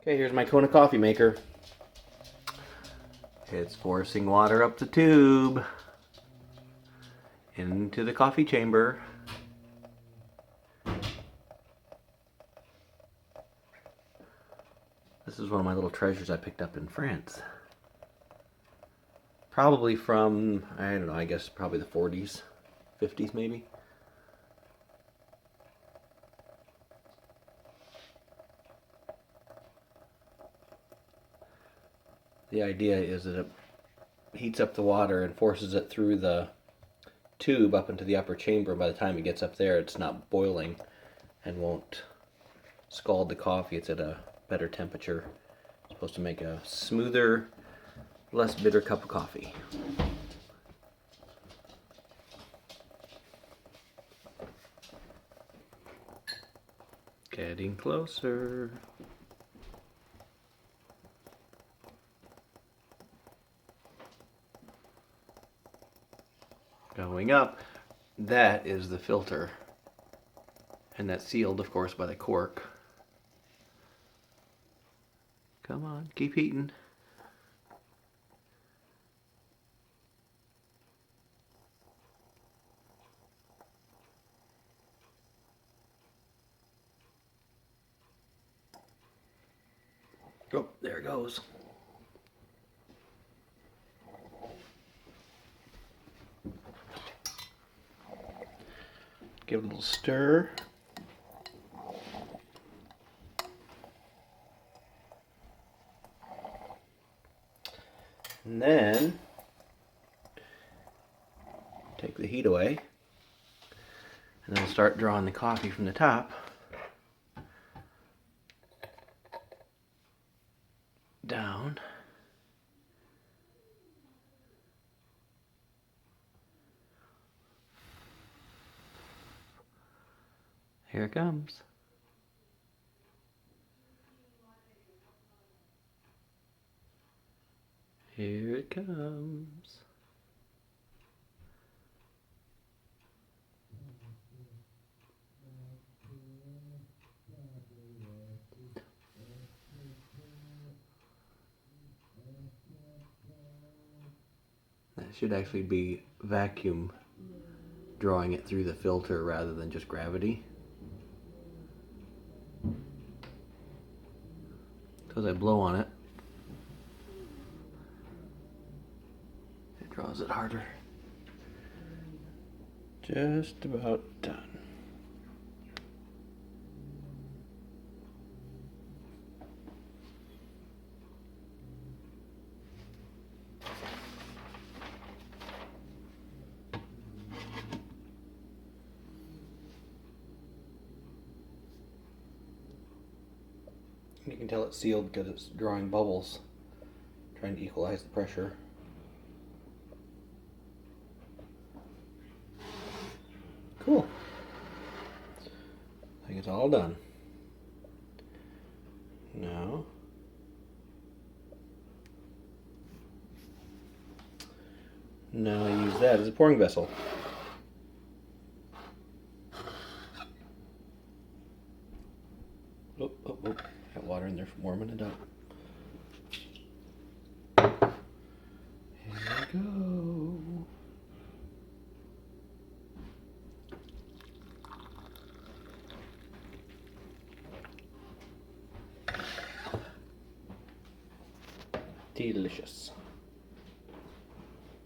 Okay, here's my Kona coffee maker. It's forcing water up the tube into the coffee chamber. This is one of my little treasures I picked up in France. Probably from, I don't know, I guess probably the 40s, 50s maybe. The idea is that it heats up the water and forces it through the tube up into the upper chamber. By the time it gets up there, it's not boiling and won't scald the coffee. It's at a better temperature. It's supposed to make a smoother, less bitter cup of coffee. Getting closer. Going up. That is the filter. And that's sealed, of course, by the cork. Come on, keep heating. Oh, there it goes. Give it a little stir. And then take the heat away. And then start drawing the coffee from the top down. Here it comes. Here it comes. That should actually be vacuum drawing it through the filter rather than just gravity. Because I blow on it, it draws it harder. Just about done. You can tell it's sealed because it's drawing bubbles, trying to equalize the pressure. Cool. I think it's all done. Now, I use that as a pouring vessel. Oh, oh, oh. Got water in there from warming it up. Here we go. Delicious.